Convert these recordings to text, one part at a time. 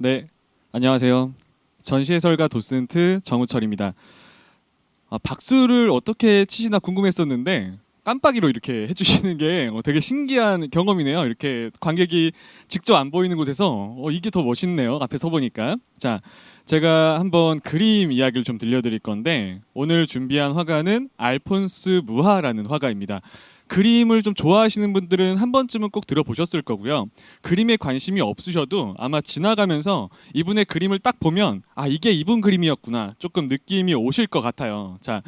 네, 안녕하세요. 전시해설가 도슨트 정우철입니다. 박수를 어떻게 치시나 궁금했었는데 깜빡이로 이렇게 해주시는 게 되게 신기한 경험이네요. 이렇게 관객이 직접 안 보이는 곳에서 이게 더 멋있네요. 앞에 서 보니까. 자, 제가 한번 그림 이야기를 좀 들려드릴 건데 오늘 준비한 화가는 알폰스 무하라는 화가입니다. 그림을 좀 좋아하시는 분들은 한 번쯤은 꼭 들어보셨을 거고요. 그림에 관심이 없으셔도 아마 지나가면서 이분의 그림을 딱 보면 아, 이게 이분 그림이었구나 조금 느낌이 오실 것 같아요. 자,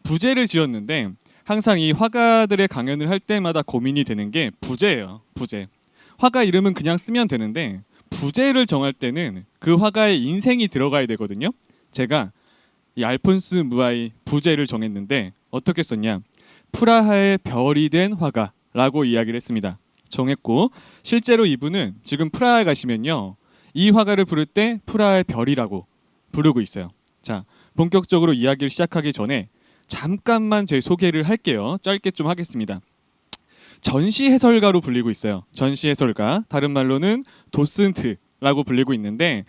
부제를 지었는데 항상 이 화가들의 강연을 할 때마다 고민이 되는 게 부제예요. 부제. 화가 이름은 그냥 쓰면 되는데 부제를 정할 때는 그 화가의 인생이 들어가야 되거든요. 제가 이 알폰스 무아의 부제를 정했는데 어떻게 썼냐? 프라하의 별이 된 화가라고 이야기를 했습니다. 정했고 실제로 이분은 지금 프라하에 가시면요. 이 화가를 부를 때 프라하의 별이라고 부르고 있어요. 자, 본격적으로 이야기를 시작하기 전에 잠깐만 제 소개를 할게요. 짧게 좀 하겠습니다. 전시 해설가로 불리고 있어요. 전시 해설가, 다른 말로는 도슨트라고 불리고 있는데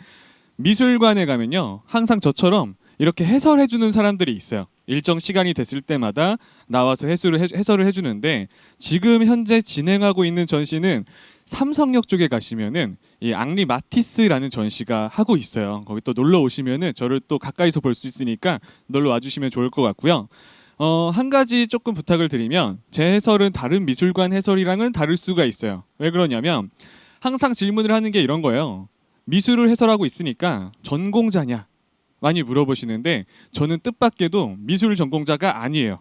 미술관에 가면요. 항상 저처럼 이렇게 해설해주는 사람들이 있어요. 일정 시간이 됐을 때마다 나와서 해설을 해주는데 지금 현재 진행하고 있는 전시는 삼성역 쪽에 가시면은 이 앙리 마티스라는 전시가 하고 있어요. 거기 또 놀러 오시면은 저를 또 가까이서 볼 수 있으니까 놀러 와주시면 좋을 것 같고요. 한 가지 조금 부탁을 드리면 제 해설은 다른 미술관 해설이랑은 다를 수가 있어요. 왜 그러냐면 항상 질문을 하는 게 이런 거예요. 미술을 해설하고 있으니까 전공자냐? 많이 물어보시는데 저는 뜻밖에도 미술 전공자가 아니에요.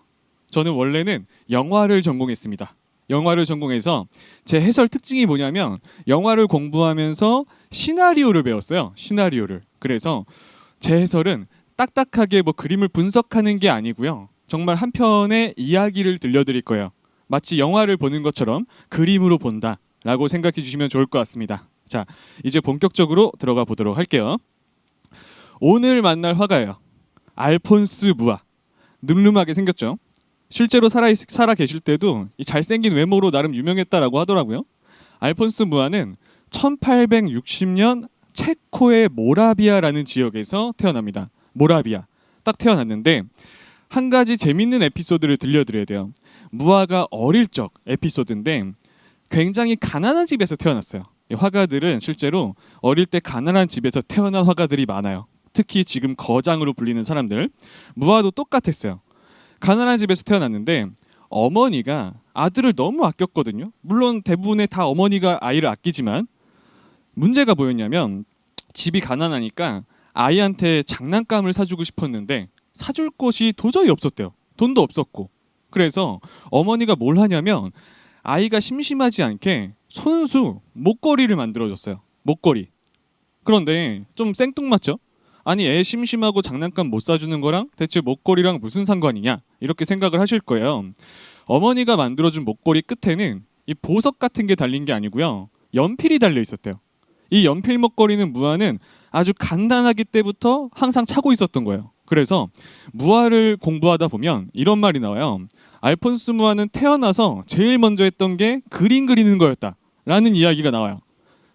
저는 원래는 영화를 전공했습니다. 영화를 전공해서 제 해설 특징이 뭐냐면 영화를 공부하면서 시나리오를 배웠어요. 시나리오를. 그래서 제 해설은 딱딱하게 뭐 그림을 분석하는 게 아니고요. 정말 한 편의 이야기를 들려드릴 거예요. 마치 영화를 보는 것처럼 그림으로 본다라고 생각해 주시면 좋을 것 같습니다. 자, 이제 본격적으로 들어가 보도록 할게요. 오늘 만날 화가예요. 알폰스 무아. 늠름하게 생겼죠. 실제로 살아 계실 때도 이 잘생긴 외모로 나름 유명했다라고 하더라고요. 알폰스 무아는 1860년 체코의 모라비아라는 지역에서 태어납니다. 모라비아. 딱 태어났는데 한 가지 재밌는 에피소드를 들려드려야 돼요. 무아가 어릴 적 에피소드인데 굉장히 가난한 집에서 태어났어요. 화가들은 실제로 어릴 때 가난한 집에서 태어난 화가들이 많아요. 특히 지금 거장으로 불리는 사람들. 무아도 똑같았어요. 가난한 집에서 태어났는데 어머니가 아들을 너무 아꼈거든요. 물론 대부분의 다 어머니가 아이를 아끼지만 문제가 뭐였냐면 집이 가난하니까 아이한테 장난감을 사주고 싶었는데 사줄 곳이 도저히 없었대요. 돈도 없었고. 그래서 어머니가 뭘 하냐면 아이가 심심하지 않게 손수 목걸이를 만들어줬어요. 목걸이. 그런데 좀 생뚱맞죠? 아니 애 심심하고 장난감 못 사주는 거랑 대체 목걸이랑 무슨 상관이냐 이렇게 생각을 하실 거예요. 어머니가 만들어준 목걸이 끝에는 이 보석 같은 게 달린 게 아니고요. 연필이 달려 있었대요. 이 연필 목걸이는 무아는 아주 간단하기 때부터 항상 차고 있었던 거예요. 그래서 무아를 공부하다 보면 이런 말이 나와요. 알폰스 무아는 태어나서 제일 먼저 했던 게 그림 그리는 거였다라는 이야기가 나와요.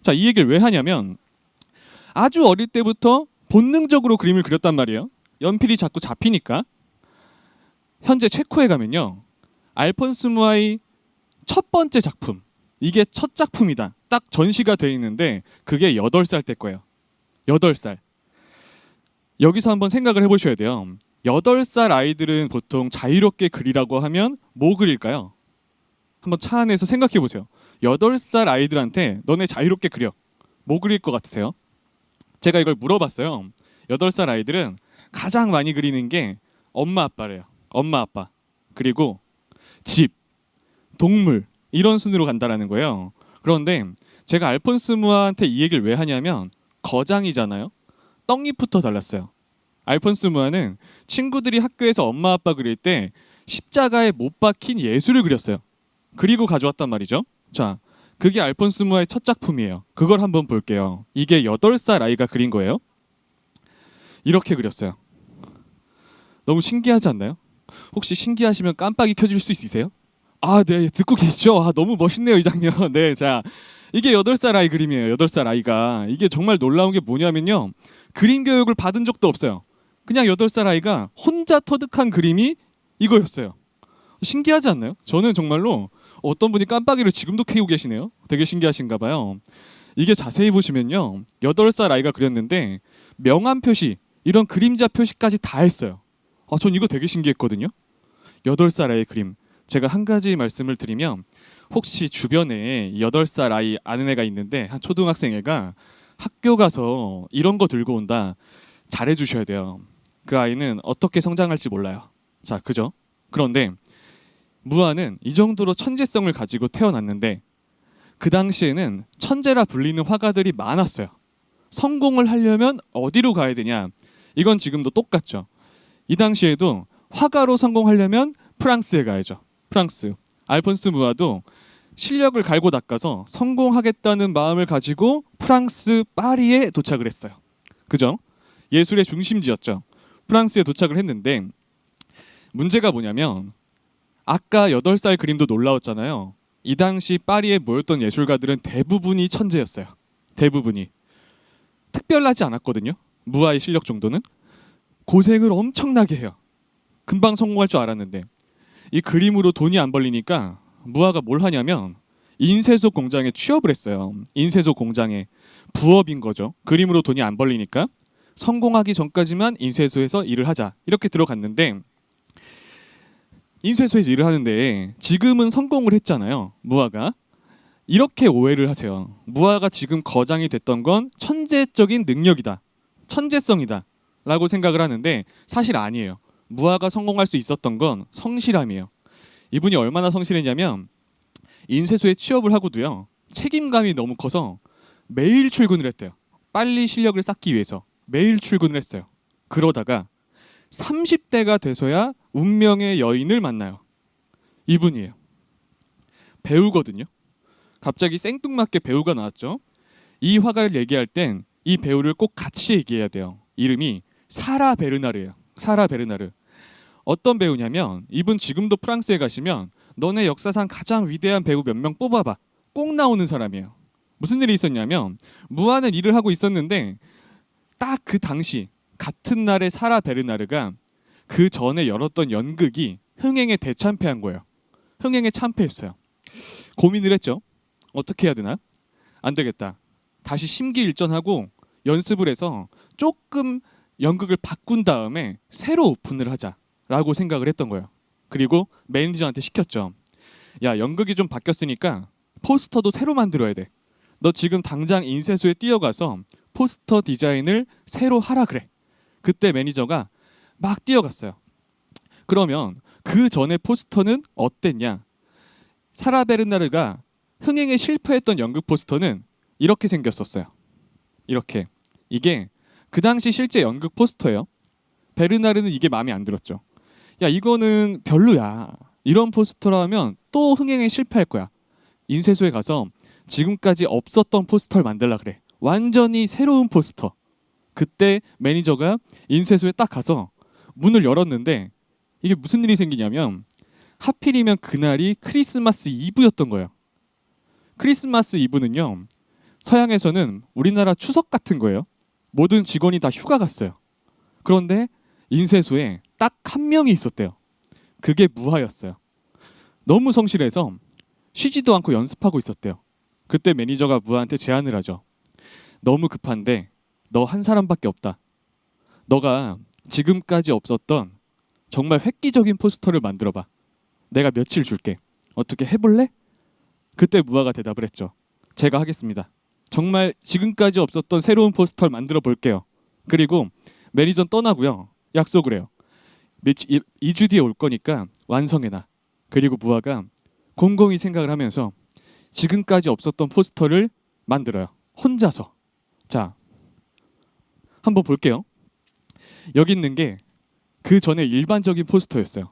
자, 이 얘기를 왜 하냐면 아주 어릴 때부터 본능적으로 그림을 그렸단 말이에요. 연필이 자꾸 잡히니까. 현재 체코에 가면요. 알폰스 무아의 첫 번째 작품. 이게 첫 작품이다. 딱 전시가 돼 있는데 그게 8살 때 거예요. 8살. 여기서 한번 생각을 해보셔야 돼요. 8살 아이들은 보통 자유롭게 그리라고 하면 뭐 그릴까요? 한번 차 안에서 생각해 보세요. 8살 아이들한테 너네 자유롭게 그려. 뭐 그릴 것 같으세요? 제가 이걸 물어봤어요. 8살 아이들은 가장 많이 그리는 게 엄마 아빠래요. 엄마 아빠. 그리고 집, 동물 이런 순으로 간다라는 거예요. 그런데 제가 알폰스 무아한테 이 얘기를 왜 하냐면 거장이잖아요. 떡잎부터 달랐어요. 알폰스 무아는 친구들이 학교에서 엄마 아빠 그릴 때 십자가에 못 박힌 예술을 그렸어요. 그리고 가져왔단 말이죠. 자, 그게 알폰스 무아의 첫 작품이에요. 그걸 한번 볼게요. 이게 8살 아이가 그린 거예요. 이렇게 그렸어요. 너무 신기하지 않나요? 혹시 신기하시면 깜빡이 켜줄 수 있으세요? 아, 네, 듣고 계시죠? 아, 너무 멋있네요, 이 장면. 네, 자, 이게 8살 아이 그림이에요. 8살 아이가. 이게 정말 놀라운 게 뭐냐면요. 그림 교육을 받은 적도 없어요. 그냥 8살 아이가 혼자 터득한 그림이 이거였어요. 신기하지 않나요? 저는 정말로 어떤 분이 깜빡이를 지금도 켜고 계시네요. 되게 신기하신가 봐요. 이게 자세히 보시면요. 8살 아이가 그렸는데 명암 표시, 이런 그림자 표시까지 다 했어요. 전 이거 되게 신기했거든요. 8살 아이의 그림. 제가 한 가지 말씀을 드리면, 혹시 주변에 8살 아이 아는 애가 있는데, 한 초등학생 애가 학교 가서 이런 거 들고 온다. 잘해 주셔야 돼요. 그 아이는 어떻게 성장할지 몰라요. 자, 그죠? 그런데 무아는 이 정도로 천재성을 가지고 태어났는데, 그 당시에는 천재라 불리는 화가들이 많았어요. 성공을 하려면 어디로 가야 되냐? 이건 지금도 똑같죠. 이 당시에도 화가로 성공하려면 프랑스에 가야죠. 프랑스. 알폰스 무아도 실력을 갈고 닦아서 성공하겠다는 마음을 가지고 프랑스 파리에 도착을 했어요. 그죠? 예술의 중심지였죠. 프랑스에 도착을 했는데, 문제가 뭐냐면 아까 8살 그림도 놀라웠잖아요. 이 당시 파리에 모였던 예술가들은 대부분이 천재였어요. 대부분이. 특별하지 않았거든요. 무아의 실력 정도는. 고생을 엄청나게 해요. 금방 성공할 줄 알았는데, 이 그림으로 돈이 안 벌리니까 무아가 뭘 하냐면 인쇄소 공장에 취업을 했어요. 인쇄소 공장에. 부업인 거죠. 그림으로 돈이 안 벌리니까 성공하기 전까지만 인쇄소에서 일을 하자, 이렇게 들어갔는데, 인쇄소에서 일을 하는데 지금은 성공을 했잖아요. 무아가. 이렇게 오해를 하세요. 무아가 지금 거장이 됐던 건 천재적인 능력이다, 천재성이다 라고 생각을 하는데, 사실 아니에요. 무아가 성공할 수 있었던 건 성실함이에요. 이분이 얼마나 성실했냐면 인쇄소에 취업을 하고도요, 책임감이 너무 커서 매일 출근을 했대요. 빨리 실력을 쌓기 위해서 매일 출근을 했어요. 그러다가 30대가 돼서야 운명의 여인을 만나요. 이분이에요. 배우거든요. 갑자기 생뚱맞게 배우가 나왔죠. 이 화가를 얘기할 땐 이 배우를 꼭 같이 얘기해야 돼요. 이름이 사라 베르나르예요. 사라 베르나르. 어떤 배우냐면, 이분 지금도 프랑스에 가시면 너네 역사상 가장 위대한 배우 몇 명 뽑아봐, 꼭 나오는 사람이에요. 무슨 일이 있었냐면, 무아는 일을 하고 있었는데 딱 그 당시 같은 날에 사라 베르나르가 그 전에 열었던 연극이 흥행에 대참패한 거예요. 흥행에 참패했어요. 고민을 했죠. 어떻게 해야 되나? 안 되겠다. 다시 심기일전하고 연습을 해서 조금 연극을 바꾼 다음에 새로 오픈을 하자라고 생각을 했던 거예요. 그리고 매니저한테 시켰죠. 야, 연극이 좀 바뀌었으니까 포스터도 새로 만들어야 돼. 너 지금 당장 인쇄소에 뛰어가서 포스터 디자인을 새로 하라 그래. 그때 매니저가 막 뛰어갔어요. 그러면 그 전에 포스터는 어땠냐? 사라 베르나르가 흥행에 실패했던 연극 포스터는 이렇게 생겼었어요. 이렇게. 이게 그 당시 실제 연극 포스터예요. 베르나르는 이게 마음에 안 들었죠. 야, 이거는 별로야. 이런 포스터라면 또 흥행에 실패할 거야. 인쇄소에 가서 지금까지 없었던 포스터를 만들라 그래. 완전히 새로운 포스터. 그때 매니저가 인쇄소에 딱 가서 문을 열었는데, 이게 무슨 일이 생기냐면 하필이면 그날이 크리스마스 이브였던 거예요. 크리스마스 이브는요, 서양에서는 우리나라 추석 같은 거예요. 모든 직원이 다 휴가 갔어요. 그런데 인쇄소에 딱 한 명이 있었대요. 그게 무아였어요. 너무 성실해서 쉬지도 않고 연습하고 있었대요. 그때 매니저가 무아한테 제안을 하죠. 너무 급한데 너 한 사람밖에 없다. 너가 지금까지 없었던 정말 획기적인 포스터를 만들어봐. 내가 며칠 줄게. 어떻게 해볼래? 그때 무아가 대답을 했죠. 제가 하겠습니다. 정말 지금까지 없었던 새로운 포스터를 만들어 볼게요. 그리고 매니저는 떠나고요. 약속을 해요. 2주 뒤에 올 거니까 완성해놔. 그리고 무아가 곰곰이 생각을 하면서 지금까지 없었던 포스터를 만들어요. 혼자서. 자, 한번 볼게요. 여기 있는 게 그 전에 일반적인 포스터였어요.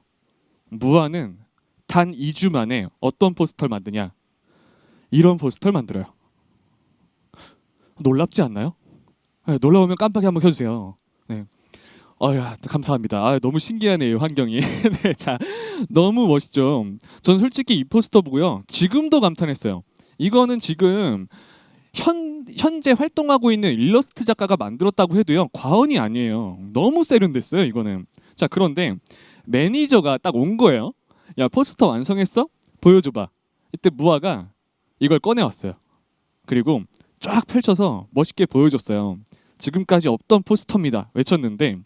무아는 단 2주 만에 어떤 포스터를 만드냐? 이런 포스터를 만들어요. 놀랍지 않나요? 네, 놀라우면 깜빡이 한번 켜주세요. 네. 야, 감사합니다. 너무 신기하네요, 환경이. 네, 자, 너무 멋있죠. 전 솔직히 이 포스터 보고요, 지금도 감탄했어요. 이거는 지금 현재 활동하고 있는 일러스트 작가가 만들었다고 해도요 과언이 아니에요. 너무 세련됐어요 이거는. 자 그런데 매니저가 딱 온 거예요. 야 포스터 완성했어? 보여줘봐. 이때 무아가 이걸 꺼내왔어요. 그리고 쫙 펼쳐서 멋있게 보여줬어요. 지금까지 없던 포스터입니다 외쳤는데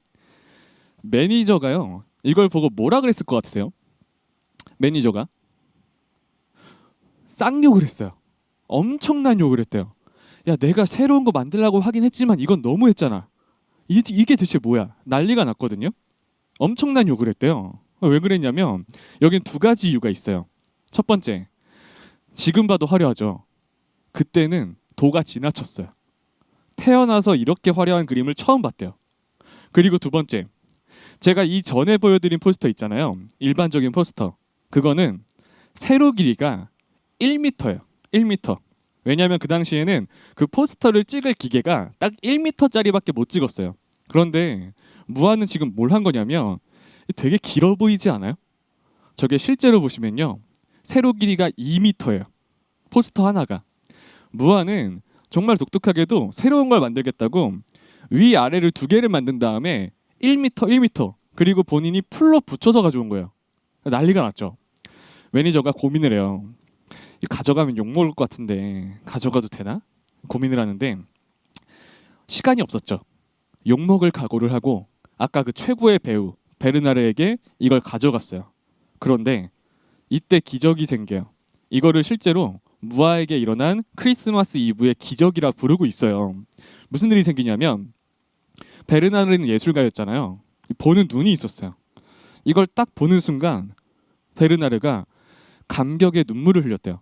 매니저가요 이걸 보고 뭐라 그랬을 것 같으세요? 매니저가 쌍욕을 했어요. 엄청난 욕을 했대요. 야 내가 새로운 거 만들려고 하긴 했지만 이건 너무했잖아. 이게 대체 뭐야? 난리가 났거든요. 엄청난 욕을 했대요. 왜 그랬냐면 여긴 두 가지 이유가 있어요. 첫 번째, 지금 봐도 화려하죠. 그때는 도가 지나쳤어요. 태어나서 이렇게 화려한 그림을 처음 봤대요. 그리고 두 번째, 제가 이 전에 보여드린 포스터 있잖아요. 일반적인 포스터. 그거는 세로 길이가 1m예요. 1m. 왜냐하면 그 당시에는 그 포스터를 찍을 기계가 딱 1m짜리밖에 못 찍었어요. 그런데 무한은 지금 뭘 한 거냐면 되게 길어 보이지 않아요? 저게 실제로 보시면요. 세로 길이가 2m예요. 포스터 하나가. 무한은 정말 독특하게도 새로운 걸 만들겠다고 위아래를 두 개를 만든 다음에 1m, 1m 그리고 본인이 풀로 붙여서 가져온 거예요. 난리가 났죠. 매니저가 고민을 해요. 가져가면 욕먹을 것 같은데 가져가도 되나? 고민을 하는데 시간이 없었죠. 욕먹을 각오를 하고 아까 그 최고의 배우 베르나르에게 이걸 가져갔어요. 그런데 이때 기적이 생겨요. 이거를 실제로 무아에게 일어난 크리스마스 이브의 기적이라 부르고 있어요. 무슨 일이 생기냐면 베르나르는 예술가였잖아요. 보는 눈이 있었어요. 이걸 딱 보는 순간 베르나르가 감격의 눈물을 흘렸대요.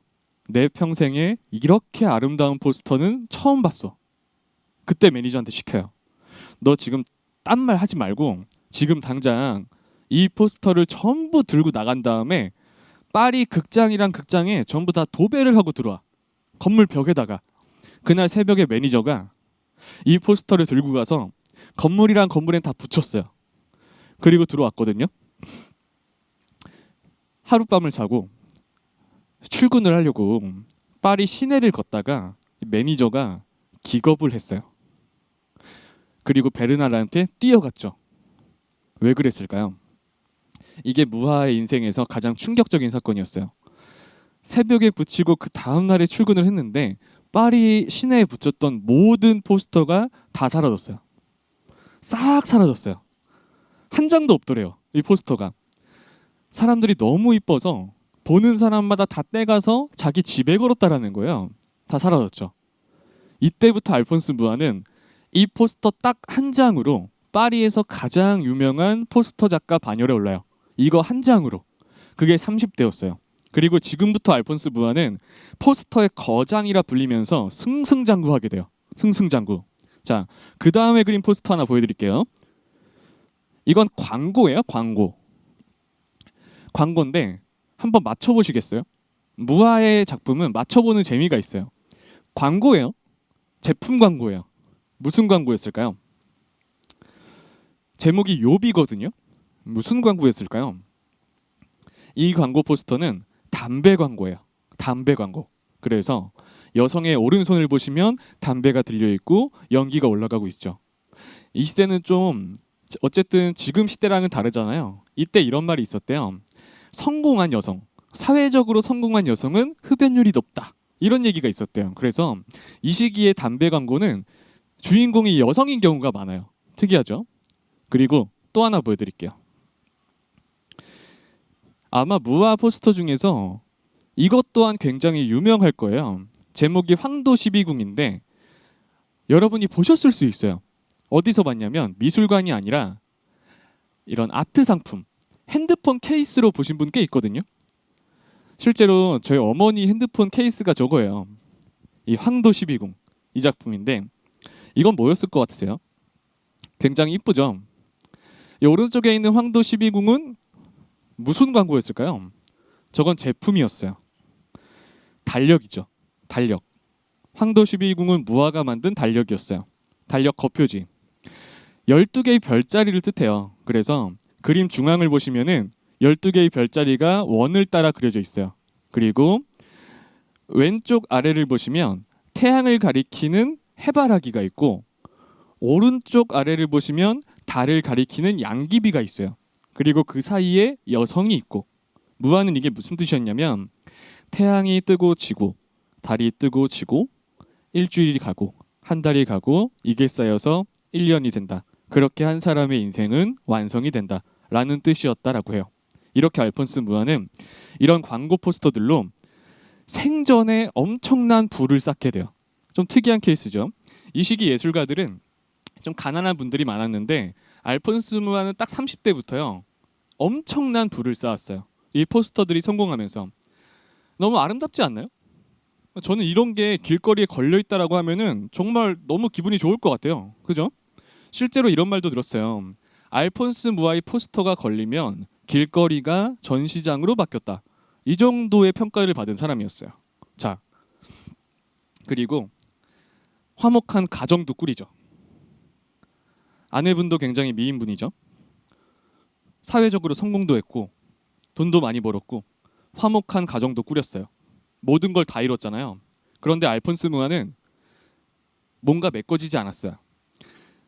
내 평생에 이렇게 아름다운 포스터는 처음 봤어. 그때 매니저한테 시켜요. 너 지금 딴 말 하지 말고 지금 당장 이 포스터를 전부 들고 나간 다음에 파리 극장이랑 극장에 전부 다 도배를 하고 들어와. 건물 벽에다가. 그날 새벽에 매니저가 이 포스터를 들고 가서 건물이랑 건물엔 다 붙였어요. 그리고 들어왔거든요. 하룻밤을 자고 출근을 하려고 파리 시내를 걷다가 매니저가 기겁을 했어요. 그리고 베르나르한테 뛰어갔죠. 왜 그랬을까요? 이게 무하의 인생에서 가장 충격적인 사건이었어요. 새벽에 붙이고 그 다음날에 출근을 했는데 파리 시내에 붙였던 모든 포스터가 다 사라졌어요. 싹 사라졌어요. 한 장도 없더래요. 이 포스터가. 사람들이 너무 이뻐서 보는 사람마다 다 떼가서 자기 집에 걸었다라는 거예요. 다 사라졌죠. 이때부터 알폰스 무아는 이 포스터 딱 한 장으로 파리에서 가장 유명한 포스터 작가 반열에 올라요. 이거 한 장으로. 그게 30대였어요. 그리고 지금부터 알폰스 무아는 포스터의 거장이라 불리면서 승승장구하게 돼요. 승승장구. 자, 그 다음에 그린 포스터 하나 보여드릴게요. 이건 광고예요. 광고. 광고인데 한번 맞춰보시겠어요? 무아의 작품은 맞춰보는 재미가 있어요. 광고예요. 제품 광고예요. 무슨 광고였을까요? 제목이 요비거든요. 무슨 광고였을까요? 이 광고 포스터는 담배 광고예요. 담배 광고. 그래서 여성의 오른손을 보시면 담배가 들려있고 연기가 올라가고 있죠. 이 시대는 좀 어쨌든 지금 시대랑은 다르잖아요. 이때 이런 말이 있었대요. 성공한 여성, 사회적으로 성공한 여성은 흡연율이 높다. 이런 얘기가 있었대요. 그래서 이 시기에 담배 광고는 주인공이 여성인 경우가 많아요. 특이하죠? 그리고 또 하나 보여드릴게요. 아마 무아 포스터 중에서 이것 또한 굉장히 유명할 거예요. 제목이 황도 12궁인데 여러분이 보셨을 수 있어요. 어디서 봤냐면 미술관이 아니라 이런 아트 상품, 핸드폰 케이스로 보신 분 꽤 있거든요. 실제로 저희 어머니 핸드폰 케이스가 저거예요. 이 황도 12궁 이 작품인데 이건 뭐였을 것 같으세요? 굉장히 이쁘죠? 이 오른쪽에 있는 황도 12궁은 무슨 광고였을까요? 저건 제품이었어요. 달력이죠. 달력. 황도 12궁은 무아가 만든 달력이었어요. 달력 겉표지. 12개의 별자리를 뜻해요. 그래서 그림 중앙을 보시면은 12개의 별자리가 원을 따라 그려져 있어요. 그리고 왼쪽 아래를 보시면 태양을 가리키는 해바라기가 있고 오른쪽 아래를 보시면 달을 가리키는 양귀비가 있어요. 그리고 그 사이에 여성이 있고 무한은 이게 무슨 뜻이었냐면 태양이 뜨고 지고 달이 뜨고 지고 일주일이 가고 한 달이 가고 이게 쌓여서 1년이 된다. 그렇게 한 사람의 인생은 완성이 된다. 라는 뜻이었다라고 해요. 이렇게 알폰스 무한은 이런 광고 포스터들로 생전에 엄청난 부를 쌓게 돼요. 좀 특이한 케이스죠. 이 시기 예술가들은 좀 가난한 분들이 많았는데 알폰스 무한은 딱 30대부터요. 엄청난 부를 쌓았어요. 이 포스터들이 성공하면서. 너무 아름답지 않나요? 저는 이런 게 길거리에 걸려 있다라고 하면은 정말 너무 기분이 좋을 것 같아요. 그죠? 실제로 이런 말도 들었어요. 알폰스 무아의 포스터가 걸리면 길거리가 전시장으로 바뀌었다. 이 정도의 평가를 받은 사람이었어요. 자, 그리고 화목한 가정도 꾸리죠. 아내분도 굉장히 미인분이죠. 사회적으로 성공도 했고 돈도 많이 벌었고 화목한 가정도 꾸렸어요. 모든 걸 다 이뤘잖아요. 그런데 알폰스 무아는 뭔가 메꿔지지 않았어요.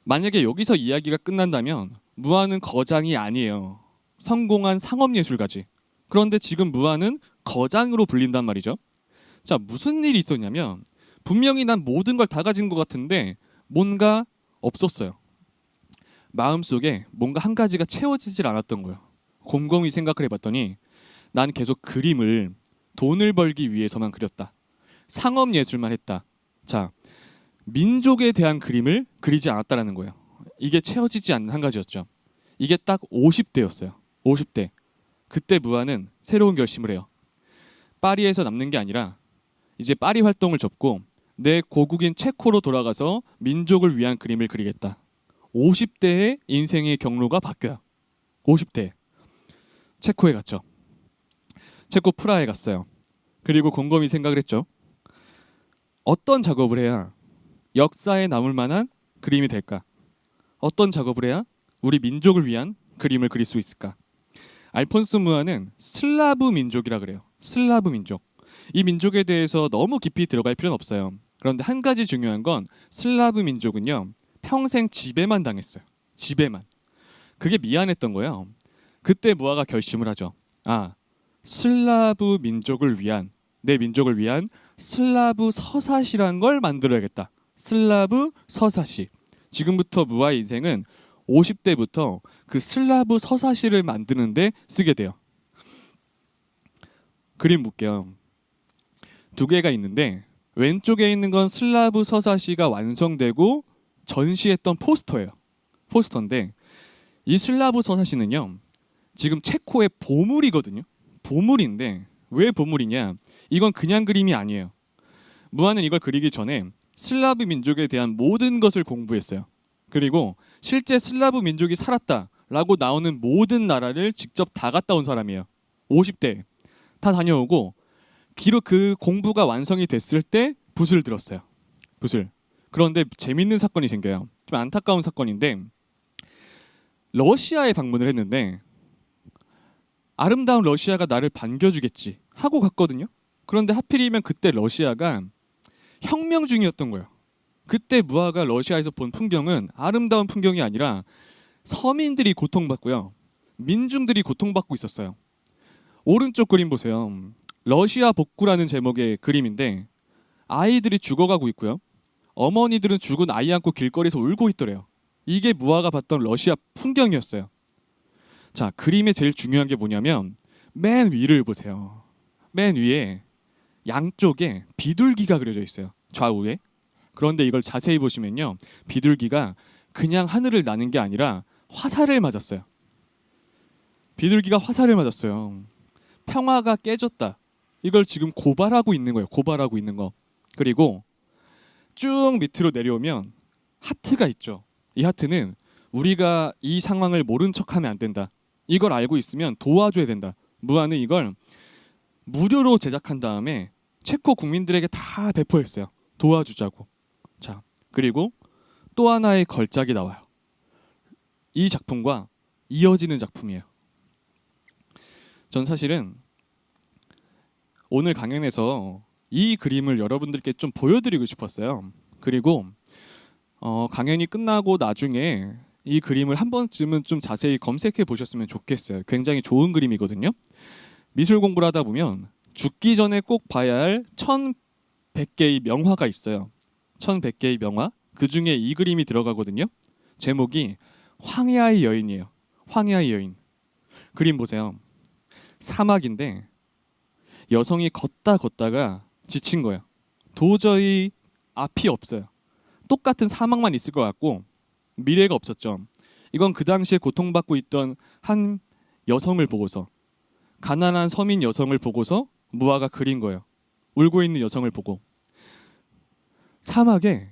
만약에 여기서 이야기가 끝난다면 무아는 거장이 아니에요. 성공한 상업예술가지. 그런데 지금 무아는 거장으로 불린단 말이죠. 자, 무슨 일이 있었냐면 분명히 난 모든 걸 다 가진 것 같은데 뭔가 없었어요. 마음속에 뭔가 한 가지가 채워지질 않았던 거예요. 곰곰이 생각을 해봤더니 난 계속 그림을 돈을 벌기 위해서만 그렸다. 상업예술만 했다. 자, 민족에 대한 그림을 그리지 않았다라는 거예요. 이게 채워지지 않는 한 가지였죠. 이게 딱 50대였어요. 50대. 그때 무아는 새로운 결심을 해요. 파리에서 남는 게 아니라 이제 파리 활동을 접고 내 고국인 체코로 돌아가서 민족을 위한 그림을 그리겠다. 50대의 인생의 경로가 바뀌어요. 50대. 체코에 갔죠. 체코 프라하에 갔어요. 그리고 곰곰이 생각을 했죠. 어떤 작업을 해야 역사에 남을 만한 그림이 될까? 어떤 작업을 해야 우리 민족을 위한 그림을 그릴 수 있을까? 알폰스 무아는 슬라브 민족이라 그래요. 슬라브 민족. 이 민족에 대해서 너무 깊이 들어갈 필요는 없어요. 그런데 한 가지 중요한 건 슬라브 민족은요. 평생 지배만 당했어요. 지배만. 그게 미안했던 거예요. 그때 무아가 결심을 하죠. 아, 슬라브 민족을 위한 내 민족을 위한 슬라브 서사시란 걸 만들어야겠다. 슬라브 서사시. 지금부터 무아의 인생은 50대부터 그 슬라브 서사시를 만드는데 쓰게 돼요. 그림 볼게요. 두 개가 있는데 왼쪽에 있는 건 슬라브 서사시가 완성되고 전시했던 포스터예요. 포스터인데 이 슬라브 서사시는요. 지금 체코의 보물이거든요. 보물인데 왜 보물이냐? 이건 그냥 그림이 아니에요. 무아는 이걸 그리기 전에 슬라브 민족에 대한 모든 것을 공부했어요. 그리고 실제 슬라브 민족이 살았다라고 나오는 모든 나라를 직접 다 갔다 온 사람이에요. 50대 다 다녀오고 기록 그 공부가 완성이 됐을 때 붓을 들었어요. 붓을. 그런데 재밌는 사건이 생겨요. 좀 안타까운 사건인데 러시아에 방문을 했는데 아름다운 러시아가 나를 반겨주겠지 하고 갔거든요. 그런데 하필이면 그때 러시아가 혁명 중이었던 거예요. 그때 무아가 러시아에서 본 풍경은 아름다운 풍경이 아니라 서민들이 고통받고요. 민중들이 고통받고 있었어요. 오른쪽 그림 보세요. 러시아 복구라는 제목의 그림인데 아이들이 죽어가고 있고요. 어머니들은 죽은 아이 안고 길거리에서 울고 있더래요. 이게 무아가 봤던 러시아 풍경이었어요. 자, 그림의 제일 중요한 게 뭐냐면 맨 위를 보세요. 맨 위에 양쪽에 비둘기가 그려져 있어요. 좌우에. 그런데 이걸 자세히 보시면요. 비둘기가 그냥 하늘을 나는 게 아니라 화살을 맞았어요. 비둘기가 화살을 맞았어요. 평화가 깨졌다. 이걸 지금 고발하고 있는 거예요. 고발하고 있는 거. 그리고 쭉 밑으로 내려오면 하트가 있죠. 이 하트는 우리가 이 상황을 모른 척하면 안 된다. 이걸 알고 있으면 도와줘야 된다. 무아는 이걸 무료로 제작한 다음에 체코 국민들에게 다 배포했어요. 도와주자고. 자, 그리고 또 하나의 걸작이 나와요. 이 작품과 이어지는 작품이에요. 전 사실은 오늘 강연에서 이 그림을 여러분들께 좀 보여드리고 싶었어요. 그리고 강연이 끝나고 나중에 이 그림을 한 번쯤은 좀 자세히 검색해 보셨으면 좋겠어요. 굉장히 좋은 그림이거든요. 미술 공부를 하다 보면 죽기 전에 꼭 봐야 할 1100개의 명화가 있어요. 1100개의 명화. 그 중에 이 그림이 들어가거든요. 제목이 황야의 여인이에요. 황야의 여인. 그림 보세요. 사막인데 여성이 걷다가 지친 거예요. 도저히 앞이 없어요. 똑같은 사막만 있을 것 같고 미래가 없었죠. 이건 그 당시에 고통받고 있던 한 여성을 보고서, 가난한 서민 여성을 보고서 무화가 그린 거예요. 울고 있는 여성을 보고. 사막에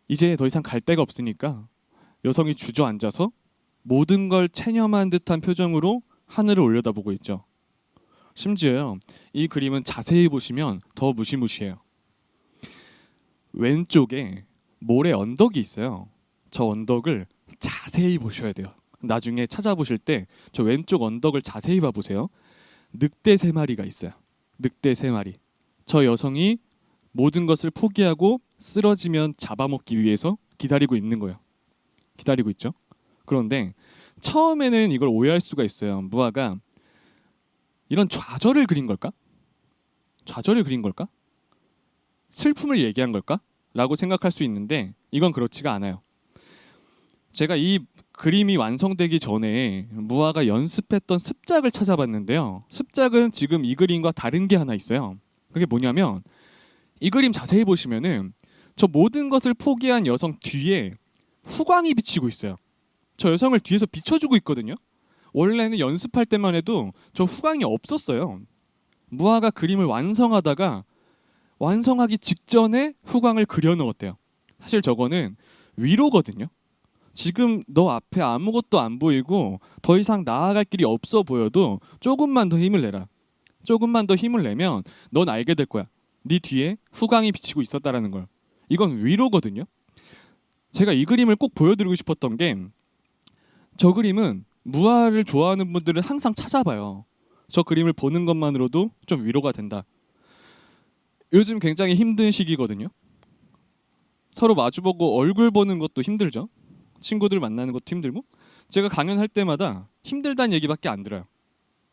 이제 더 이상 갈 데가 없으니까 여성이 주저앉아서 모든 걸 체념한 듯한 표정으로 하늘을 올려다보고 있죠. 심지어요, 이 그림은 자세히 보시면 더 무시무시해요. 왼쪽에 모래 언덕이 있어요. 저 언덕을 자세히 보셔야 돼요. 나중에 찾아보실 때 저 왼쪽 언덕을 자세히 봐보세요. 늑대 3마리가 있어요. 늑대 3마리. 저 여성이 모든 것을 포기하고 쓰러지면 잡아먹기 위해서 기다리고 있는 거예요. 기다리고 있죠. 그런데 처음에는 이걸 오해할 수가 있어요. 무화가 이런 좌절을 그린 걸까? 좌절을 그린 걸까? 슬픔을 얘기한 걸까? 라고 생각할 수 있는데 이건 그렇지가 않아요. 제가 이 그림이 완성되기 전에 무화가 연습했던 습작을 찾아봤는데요. 습작은 지금 이 그림과 다른 게 하나 있어요. 그게 뭐냐면 이 그림 자세히 보시면은 저 모든 것을 포기한 여성 뒤에 후광이 비치고 있어요. 저 여성을 뒤에서 비춰주고 있거든요. 원래는 연습할 때만 해도 저 후광이 없었어요. 무화가 그림을 완성하다가 완성하기 직전에 후광을 그려 넣었대요. 사실 저거는 위로거든요. 지금 너 앞에 아무것도 안 보이고 더 이상 나아갈 길이 없어 보여도 조금만 더 힘을 내라. 조금만 더 힘을 내면 넌 알게 될 거야. 네 뒤에 후광이 비치고 있었다라는 걸. 이건 위로거든요. 제가 이 그림을 꼭 보여드리고 싶었던 게, 저 그림은 무화를 좋아하는 분들은 항상 찾아봐요. 저 그림을 보는 것만으로도 좀 위로가 된다. 요즘 굉장히 힘든 시기거든요. 서로 마주보고 얼굴 보는 것도 힘들죠. 친구들 만나는 것도 힘들고. 제가 강연할 때마다 힘들다는 얘기밖에 안 들어요.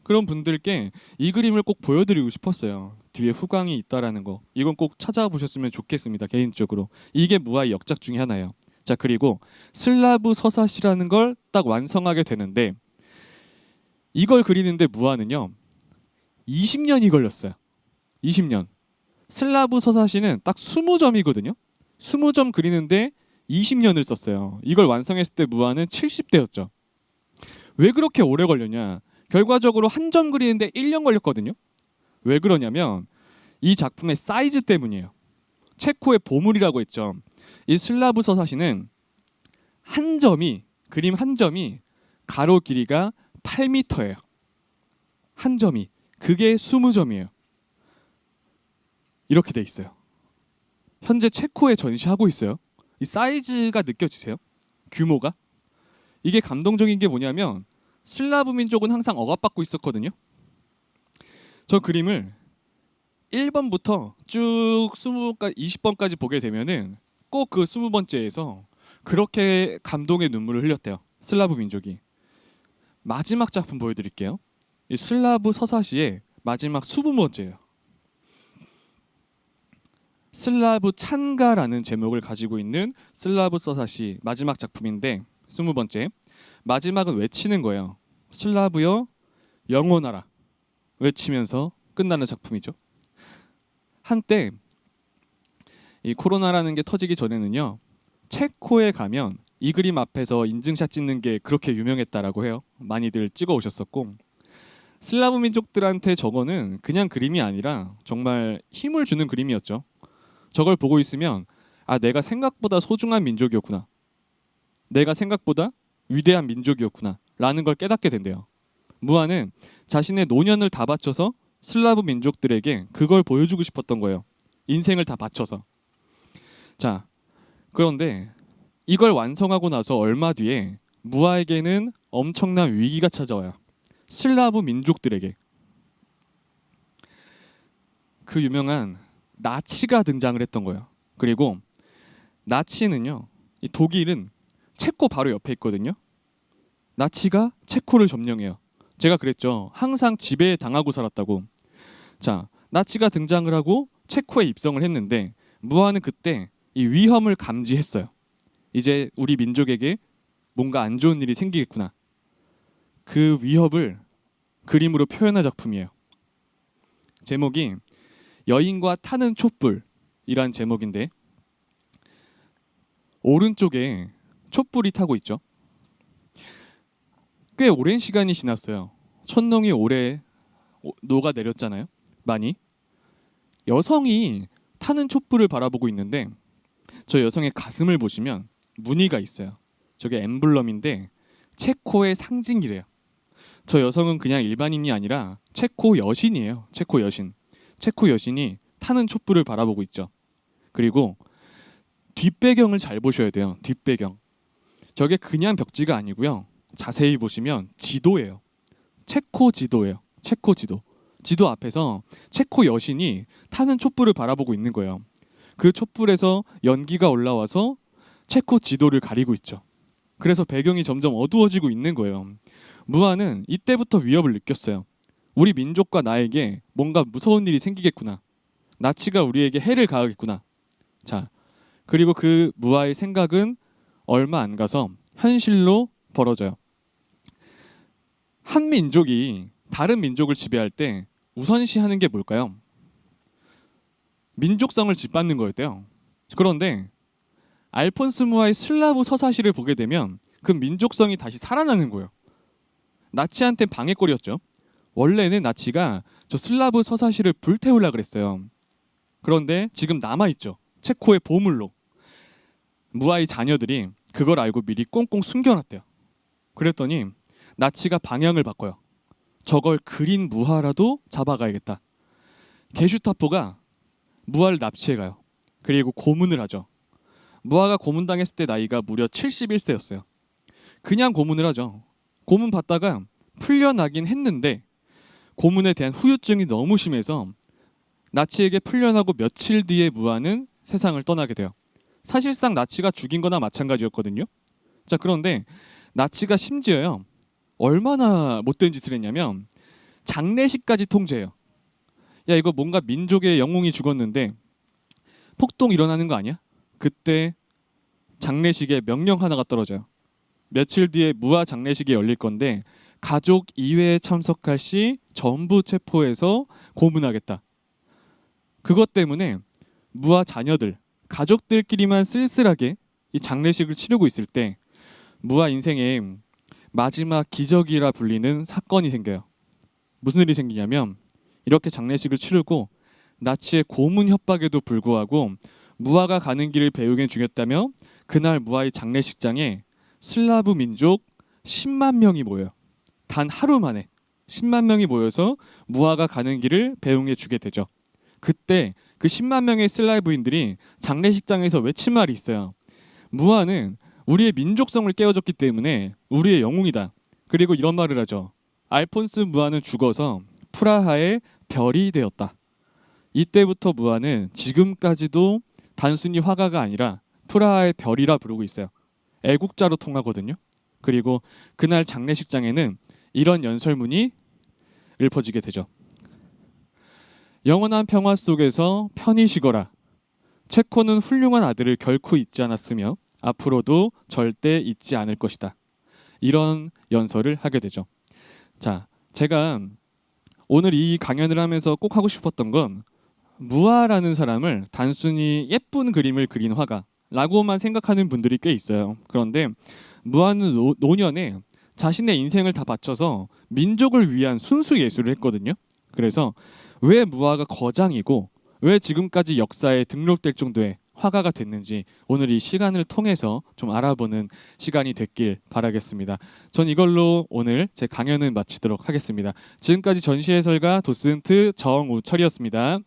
그런 분들께 이 그림을 꼭 보여드리고 싶었어요. 뒤에 후광이 있다라는 거. 이건 꼭 찾아보셨으면 좋겠습니다. 개인적으로. 이게 무화의 역작 중에 하나예요. 자, 그리고 슬라브 서사시라는 걸 딱 완성하게 되는데, 이걸 그리는데 무화는요 20년이 걸렸어요. 20년. 슬라브 서사시는 딱 20점이거든요. 20점 그리는데 20년을 썼어요. 이걸 완성했을 때 무화는 70대였죠. 왜 그렇게 오래 걸렸냐? 결과적으로 한 점 그리는데 1년 걸렸거든요. 왜 그러냐면 이 작품의 사이즈 때문이에요. 체코의 보물이라고 했죠. 이 슬라브 서사시는 한 점이, 그림 한 점이 가로 길이가 8m예요. 한 점이. 그게 20점이에요. 이렇게 돼 있어요. 현재 체코에 전시하고 있어요. 이 사이즈가 느껴지세요? 규모가? 이게 감동적인 게 뭐냐면 슬라브 민족은 항상 억압받고 있었거든요. 저 그림을 1번부터 쭉 20번까지 보게 되면은 꼭 그 20번째에서 그렇게 감동의 눈물을 흘렸대요. 슬라브 민족이. 마지막 작품 보여드릴게요. 이 슬라브 서사시의 마지막 20번째예요. 슬라브 찬가라는 제목을 가지고 있는 슬라브 서사시 마지막 작품인데 20번째. 마지막은 외치는 거예요. 슬라브여 영원하라. 외치면서 끝나는 작품이죠. 한때 이 코로나라는 게 터지기 전에는요, 체코에 가면 이 그림 앞에서 인증샷 찍는 게 그렇게 유명했다라고 해요. 많이들 찍어 오셨었고, 슬라브 민족들한테 저거는 그냥 그림이 아니라 정말 힘을 주는 그림이었죠. 저걸 보고 있으면 아, 내가 생각보다 소중한 민족이었구나, 내가 생각보다 위대한 민족이었구나 라는 걸 깨닫게 된대요. 무화는 자신의 노년을 다 바쳐서 슬라브 민족들에게 그걸 보여주고 싶었던 거예요. 인생을 다 바쳐서. 자, 그런데 이걸 완성하고 나서 얼마 뒤에 무화에게는 엄청난 위기가 찾아와요. 슬라브 민족들에게. 그 유명한 나치가 등장을 했던 거예요. 그리고 나치는요, 이 독일은 체코 바로 옆에 있거든요. 나치가 체코를 점령해요. 제가 그랬죠. 항상 지배에 당하고 살았다고. 자, 나치가 등장을 하고 체코에 입성을 했는데 무아는 그때 이 위험을 감지했어요. 이제 우리 민족에게 뭔가 안 좋은 일이 생기겠구나. 그 위협을 그림으로 표현한 작품이에요. 제목이 여인과 타는 촛불이란 제목인데 오른쪽에 촛불이 타고 있죠. 꽤 오랜 시간이 지났어요. 촛농이 오래 녹아내렸잖아요. 많이. 여성이 타는 촛불을 바라보고 있는데 저 여성의 가슴을 보시면 무늬가 있어요. 저게 엠블럼인데 체코의 상징이래요. 저 여성은 그냥 일반인이 아니라 체코 여신이에요. 체코 여신. 체코 여신이 타는 촛불을 바라보고 있죠. 그리고 뒷배경을 잘 보셔야 돼요. 뒷배경. 저게 그냥 벽지가 아니고요. 자세히 보시면 지도예요. 체코 지도예요. 체코 지도. 지도 앞에서 체코 여신이 타는 촛불을 바라보고 있는 거예요. 그 촛불에서 연기가 올라와서 체코 지도를 가리고 있죠. 그래서 배경이 점점 어두워지고 있는 거예요. 무아는 이때부터 위협을 느꼈어요. 우리 민족과 나에게 뭔가 무서운 일이 생기겠구나. 나치가 우리에게 해를 가하겠구나. 자, 그리고 그 무아의 생각은 얼마 안 가서 현실로 벌어져요. 한 민족이 다른 민족을 지배할 때 우선시하는 게 뭘까요? 민족성을 짓밟는 거였대요. 그런데 알폰스 무아의 슬라브 서사시를 보게 되면 그 민족성이 다시 살아나는 거예요. 나치한테 방해거리였죠. 원래는 나치가 저 슬라브 서사시를 불태우려고 그랬어요. 그런데 지금 남아있죠. 체코의 보물로. 무아의 자녀들이 그걸 알고 미리 꽁꽁 숨겨놨대요. 그랬더니 나치가 방향을 바꿔요. 저걸 그린 무아라도 잡아가야겠다. 게슈타포가 무아를 납치해가요. 그리고 고문을 하죠. 무아가 고문당했을 때 나이가 무려 71세였어요. 그냥 고문을 하죠. 고문 받다가 풀려나긴 했는데 고문에 대한 후유증이 너무 심해서 나치에게 풀려나고 며칠 뒤에 무아는 세상을 떠나게 돼요. 사실상 나치가 죽인 거나 마찬가지였거든요. 자, 그런데 나치가 심지어요. 얼마나 못된 짓을 했냐면 장례식까지 통제해요. 야, 이거 뭔가 민족의 영웅이 죽었는데 폭동 일어나는 거 아니야? 그때 장례식에 명령 하나가 떨어져요. 며칠 뒤에 무아 장례식이 열릴 건데 가족 이외에 참석할 시 전부 체포해서 고문하겠다. 그것 때문에 무아 자녀들, 가족들끼리만 쓸쓸하게 이 장례식을 치르고 있을 때 무아 인생에 마지막 기적이라 불리는 사건이 생겨요. 무슨 일이 생기냐면 이렇게 장례식을 치르고 나치의 고문 협박에도 불구하고 무아가 가는 길을 배우게 죽였다며 그날 무아의 장례식장에 슬라브 민족 10만 명이 모여요. 단 하루 만에 10만 명이 모여서 무아가 가는 길을 배웅해 주게 되죠. 그때 그 10만 명의 슬라브인들이 장례식장에서 외친 말이 있어요. 무아는 우리의 민족성을 깨워줬기 때문에 우리의 영웅이다. 그리고 이런 말을 하죠. 알폰스 무아는 죽어서 프라하의 별이 되었다. 이때부터 무아는 지금까지도 단순히 화가가 아니라 프라하의 별이라 부르고 있어요. 애국자로 통하거든요. 그리고 그날 장례식장에는 이런 연설문이 읊어지게 되죠. 영원한 평화 속에서 편히 쉬거라. 체코는 훌륭한 아들을 결코 잊지 않았으며 앞으로도 절대 잊지 않을 것이다. 이런 연설을 하게 되죠. 자, 제가 오늘 이 강연을 하면서 꼭 하고 싶었던 건 무아라는 사람을 단순히 예쁜 그림을 그린 화가라고만 생각하는 분들이 꽤 있어요. 그런데 무아는 노년에 자신의 인생을 다 바쳐서 민족을 위한 순수 예술을 했거든요. 그래서 왜 무아가 거장이고 왜 지금까지 역사에 등록될 정도의 화가가 됐는지 오늘 이 시간을 통해서 좀 알아보는 시간이 됐길 바라겠습니다. 전 이걸로 오늘 제 강연은 마치도록 하겠습니다. 지금까지 전시 해설가 도슨트 정우철이었습니다.